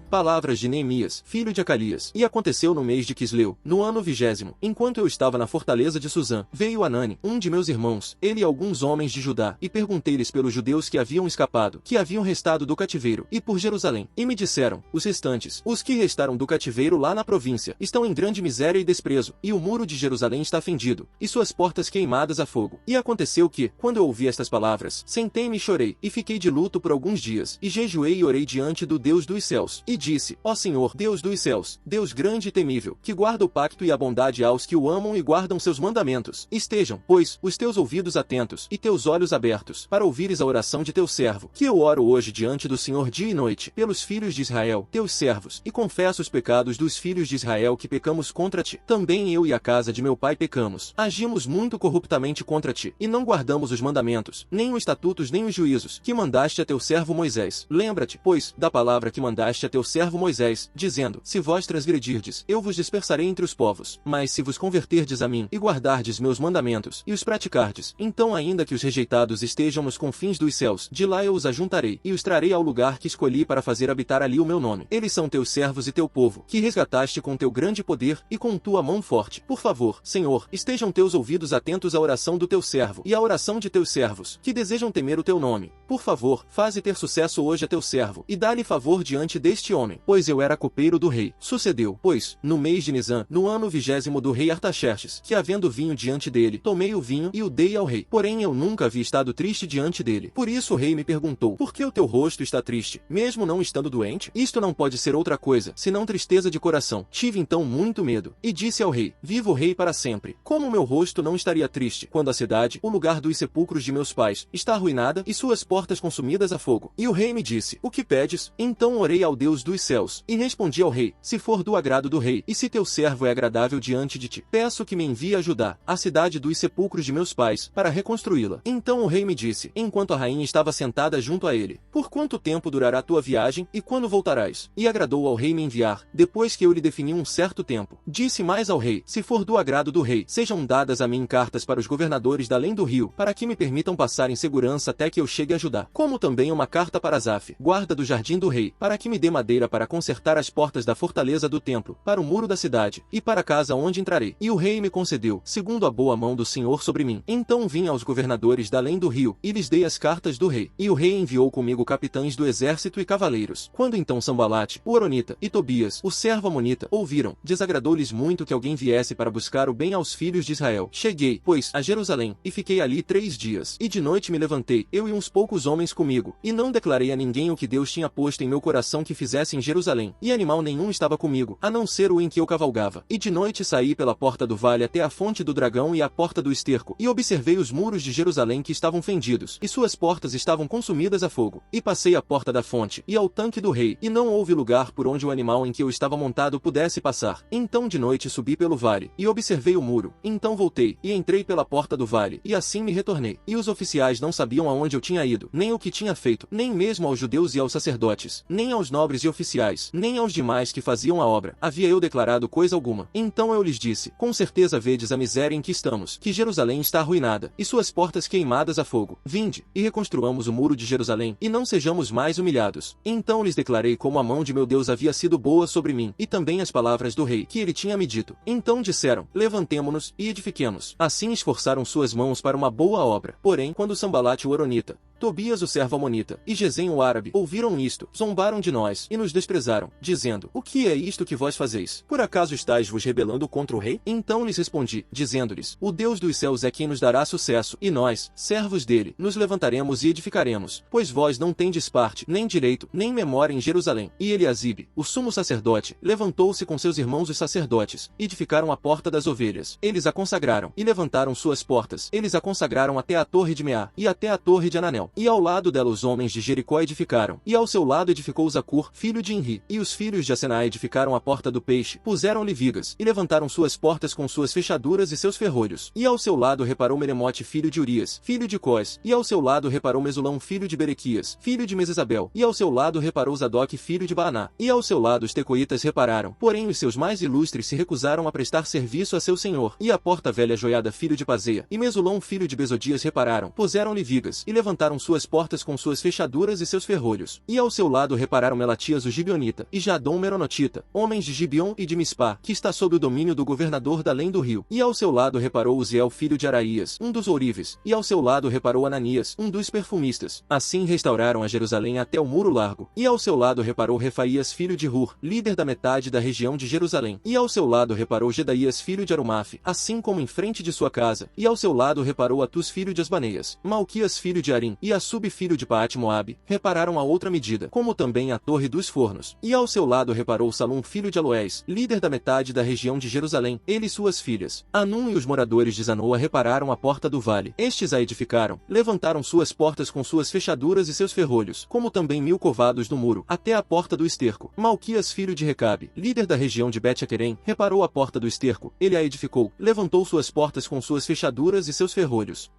Palavras de Neemias, filho de Acalias. E aconteceu no mês de Quisleu, no ano 20º, enquanto eu estava na fortaleza de Suzã, veio Anani, um de meus irmãos, ele e alguns homens de Judá, e perguntei-lhes pelos judeus que haviam escapado, que haviam restado do cativeiro, e por Jerusalém. E me disseram, os restantes, os que restaram do cativeiro lá na província, estão em grande miséria e desprezo, e o muro de Jerusalém está fendido, e suas portas queimadas a fogo. E aconteceu que, quando eu ouvi estas palavras, sentei-me e chorei, e fiquei de luto por alguns dias, e jejuei e orei diante do Deus dos céus, e disse, ó Senhor, Deus dos céus, Deus grande e temível, que guarda o pacto e a bondade aos que o amam e guardam seus mandamentos. Estejam, pois, os teus ouvidos atentos, e teus olhos abertos, para ouvires a oração de teu servo, que eu oro hoje diante do Senhor dia e noite, pelos filhos de Israel, teus servos, e confesso os pecados dos filhos de Israel que pecamos contra ti. Também eu e a casa de meu pai pecamos, agimos muito corruptamente contra ti, e não guardamos os mandamentos, nem os estatutos nem os juízos, que mandaste a teu servo Moisés. Lembra-te, pois, da palavra que mandaste a teu servo Moisés, dizendo, se vós transgredirdes, eu vos dispersarei entre os povos, mas se vos converterdes a mim, e guardardes meus mandamentos, e os praticardes, então ainda que os rejeitados estejam nos confins dos céus, de lá eu os ajuntarei, e os trarei ao lugar que escolhi para fazer habitar ali o meu nome. Eles são teus servos e teu povo, que resgataste com teu grande poder, e com tua mão forte. Por favor, Senhor, estejam teus ouvidos atentos à oração do teu servo, e à oração de teus servos, que desejam temer o teu nome. Por favor, faze ter sucesso hoje a teu servo, e dá-lhe favor diante deste homem, pois eu era copeiro do rei. Sucedeu, pois, no mês de Nisan, no ano 20º do rei Artaxerxes, que havendo vinho diante dele, tomei o vinho e o dei ao rei. Porém eu nunca havia estado triste diante dele. Por isso o rei me perguntou, por que o teu rosto está triste, mesmo não estando doente? Isto não pode ser outra coisa, senão tristeza de coração. Tive então muito medo, e disse ao rei, viva o rei para sempre. Como meu rosto não estaria triste, quando a cidade, o lugar dos sepulcros de meus pais, está arruinada, e suas portas consumidas a fogo? E o rei me disse, o que pedes? Então orei ao Deus dos céus, e respondi ao rei, se for do agrado do rei, e se teu servo é agradável diante de ti, peço que me envie a Judá, a cidade dos sepulcros de meus pais, para reconstruí-la. Então o rei me disse, enquanto a rainha estava sentada junto a ele, por quanto tempo durará tua viagem, e quando voltarás? E agradou ao rei me enviar, depois que eu lhe defini um certo tempo. Disse mais ao rei, se for do agrado do rei, sejam dadas a mim cartas para os governadores da além do rio, para que me permitam passar em segurança até que eu chegue a Judá, como também uma carta para Asaf, guarda do jardim do rei, para que me dê madeira para consertar as portas da fortaleza do templo, para o muro da cidade, e para a casa onde entrarei. E o rei me concedeu, segundo a boa mão do Senhor sobre mim. Então vim aos governadores da além do rio, e lhes dei as cartas do rei. E o rei enviou comigo capitães do exército e cavaleiros. Quando então Sambalate, o Horonita, e Tobias, o servo amonita, ouviram, desagradou-lhes muito que alguém viesse para buscar o bem aos filhos de Israel. Cheguei, pois, a Jerusalém, e fiquei ali 3 dias. E de noite me levantei, eu e uns poucos homens comigo, e não declarei a ninguém o que Deus tinha posto em meu coração que fizesse em Jerusalém. E animal nenhum estava comigo, a não ser o em que eu cavalgava. E de noite saí pela porta do vale até a fonte do dragão e a porta do esterco, e observei os muros de Jerusalém que estavam fendidos, e suas portas estavam consumidas a fogo. E passei à porta da fonte, e ao tanque do rei, e não houve lugar por onde o animal em que eu estava montado pudesse passar. Então de noite subi pelo vale, e observei o muro. Então voltei, e entrei pela porta do vale, e assim me retornei. E os oficiais não sabiam aonde eu tinha ido, nem o que tinha feito, nem mesmo aos judeus e aos sacerdotes, nem aos nobres e oficiais, nem aos demais que faziam a obra, havia eu declarado coisa alguma. Então eu lhes disse, com certeza vedes a miséria em que estamos, que Jerusalém está arruinada, e suas portas queimadas a fogo. Vinde, e reconstruamos o muro de Jerusalém, e não sejamos mais humilhados. Então lhes declarei como a mão de meu Deus havia sido boa sobre mim, e também as palavras do rei, que ele tinha me dito. Então disseram, levantemo-nos, e edifiquemos. Assim esforçaram suas mãos para uma boa obra. Porém, quando Sambalate o Horonita, Tobias o servo amonita, e Gesem o árabe, ouviram isto, zombaram de nós, e nos desprezaram, dizendo, o que é isto que vós fazeis? Por acaso estáis vos rebelando contra o rei? Então lhes respondi, dizendo-lhes, o Deus dos céus é quem nos dará sucesso, e nós, servos dele, nos levantaremos e edificaremos, pois vós não tendes parte, nem direito, nem memória em Jerusalém. E Eliasibe, o sumo sacerdote, levantou-se com seus irmãos os sacerdotes, e edificaram a porta das ovelhas. Eles a consagraram, e levantaram suas portas. Eles a consagraram até a torre de Meá, e até a torre de Ananel. E ao lado dela os homens de Jericó edificaram, e ao seu lado edificou Zacur, filho de Enri, e os filhos de Asená edificaram a porta do peixe, puseram-lhe vigas, e levantaram suas portas com suas fechaduras e seus ferrolhos. E ao seu lado reparou Meremote, filho de Urias, filho de Cós, e ao seu lado reparou Mesulão, filho de Berequias, filho de Mesesabel, e ao seu lado reparou Zadok, filho de Baaná, e ao seu lado os tecoitas repararam, porém os seus mais ilustres se recusaram a prestar serviço a seu senhor. E a porta velha Joiada, filho de Pazeia, e Mesulão, filho de Besodias repararam, puseram-lhe vigas, e levantaram repararam suas portas com suas fechaduras e seus ferrolhos. E ao seu lado repararam Melatias o Gibionita, e Jadom o Meronotita, homens de Gibeon e de Mispá, que está sob o domínio do governador da além do rio. E ao seu lado reparou Uziel filho de Araías, um dos ourives, e ao seu lado reparou Ananias, um dos perfumistas. Assim restauraram a Jerusalém até o muro largo. E ao seu lado reparou Refaías filho de Hur, líder da metade da região de Jerusalém. E ao seu lado reparou Gedaías filho de Arumaf, assim como em frente de sua casa. E ao seu lado reparou Atus filho de Asbaneias, Malquias filho de Arim, e Assub filho de Paate-Moabe, repararam a outra medida, como também a torre dos fornos. E ao seu lado reparou Salum filho de Aloés, líder da metade da região de Jerusalém, ele e suas filhas. Anum e os moradores de Zanoa repararam a porta do vale. Estes a edificaram, levantaram suas portas com suas fechaduras e seus ferrolhos, como também 1000 covados do muro, até a porta do esterco. Malquias filho de Recabe, líder da região de Bet-Aquerem, reparou a porta do esterco, ele a edificou, levantou suas portas com suas fechaduras e seus ferrolhos.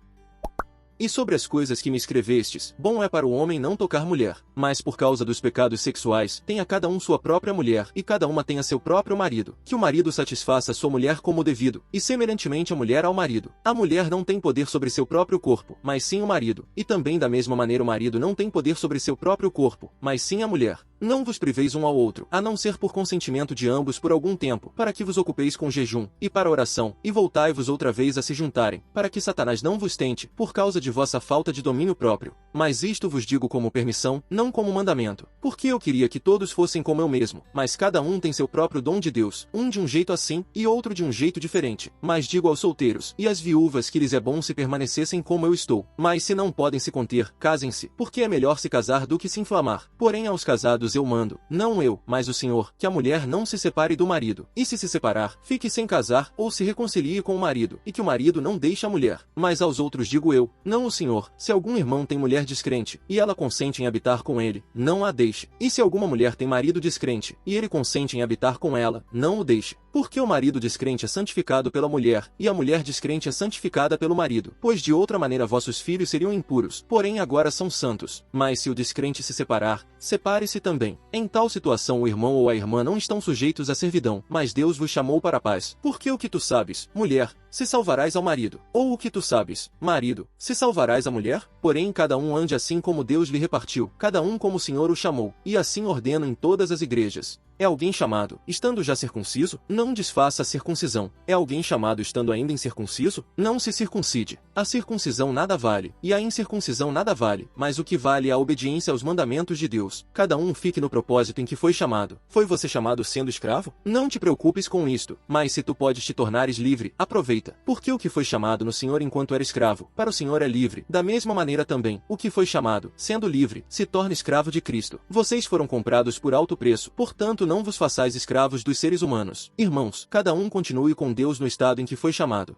E sobre as coisas que me escrevestes, bom é para o homem não tocar mulher, mas por causa dos pecados sexuais, tenha cada um sua própria mulher, e cada uma tenha seu próprio marido, que o marido satisfaça sua mulher como devido, e semelhantemente a mulher ao marido. A mulher não tem poder sobre seu próprio corpo, mas sim o marido, e também da mesma maneira o marido não tem poder sobre seu próprio corpo, mas sim a mulher. Não vos priveis um ao outro, a não ser por consentimento de ambos por algum tempo, para que vos ocupeis com jejum, e para oração, e voltai-vos outra vez a se juntarem, para que Satanás não vos tente, por causa de vossa falta de domínio próprio. Mas isto vos digo como permissão, não como mandamento, porque eu queria que todos fossem como eu mesmo, mas cada um tem seu próprio dom de Deus, um de um jeito assim, e outro de um jeito diferente. Mas digo aos solteiros, e às viúvas que lhes é bom se permanecessem como eu estou, mas se não podem se conter, casem-se, porque é melhor se casar do que se inflamar. Porém aos casados eu mando, não eu, mas o Senhor, que a mulher não se separe do marido, e se separar, fique sem casar, ou se reconcilie com o marido, e que o marido não deixe a mulher. Mas aos outros digo eu, não o Senhor, se algum irmão tem mulher descrente, e ela consente em habitar com ele, não a deixe. E se alguma mulher tem marido descrente, e ele consente em habitar com ela, não o deixe. Porque o marido descrente é santificado pela mulher, e a mulher descrente é santificada pelo marido, pois de outra maneira vossos filhos seriam impuros, porém agora são santos. Mas se o descrente se separar, separe-se também. Em tal situação o irmão ou a irmã não estão sujeitos à servidão, mas Deus vos chamou para a paz. Porque o que tu sabes, mulher, se salvarás ao marido, ou o que tu sabes, marido, se salvarás à mulher? Porém cada um ande assim como Deus lhe repartiu, cada um como o Senhor o chamou, e assim ordeno em todas as igrejas. É alguém chamado, estando já circunciso? Não desfaça a circuncisão. É alguém chamado estando ainda incircunciso? Não se circuncide. A circuncisão nada vale, e a incircuncisão nada vale, mas o que vale é a obediência aos mandamentos de Deus. Cada um fique no propósito em que foi chamado. Foi você chamado sendo escravo? Não te preocupes com isto, mas se tu podes te tornares livre, aproveita. Porque o que foi chamado no Senhor enquanto era escravo, para o Senhor é livre. Da mesma maneira também, o que foi chamado, sendo livre, se torna escravo de Cristo. Vocês foram comprados por alto preço, portanto não vos façais escravos dos seres humanos. Irmãos, cada um continue com Deus no estado em que foi chamado.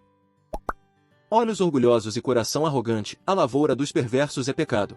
Olhos orgulhosos e coração arrogante, a lavoura dos perversos é pecado.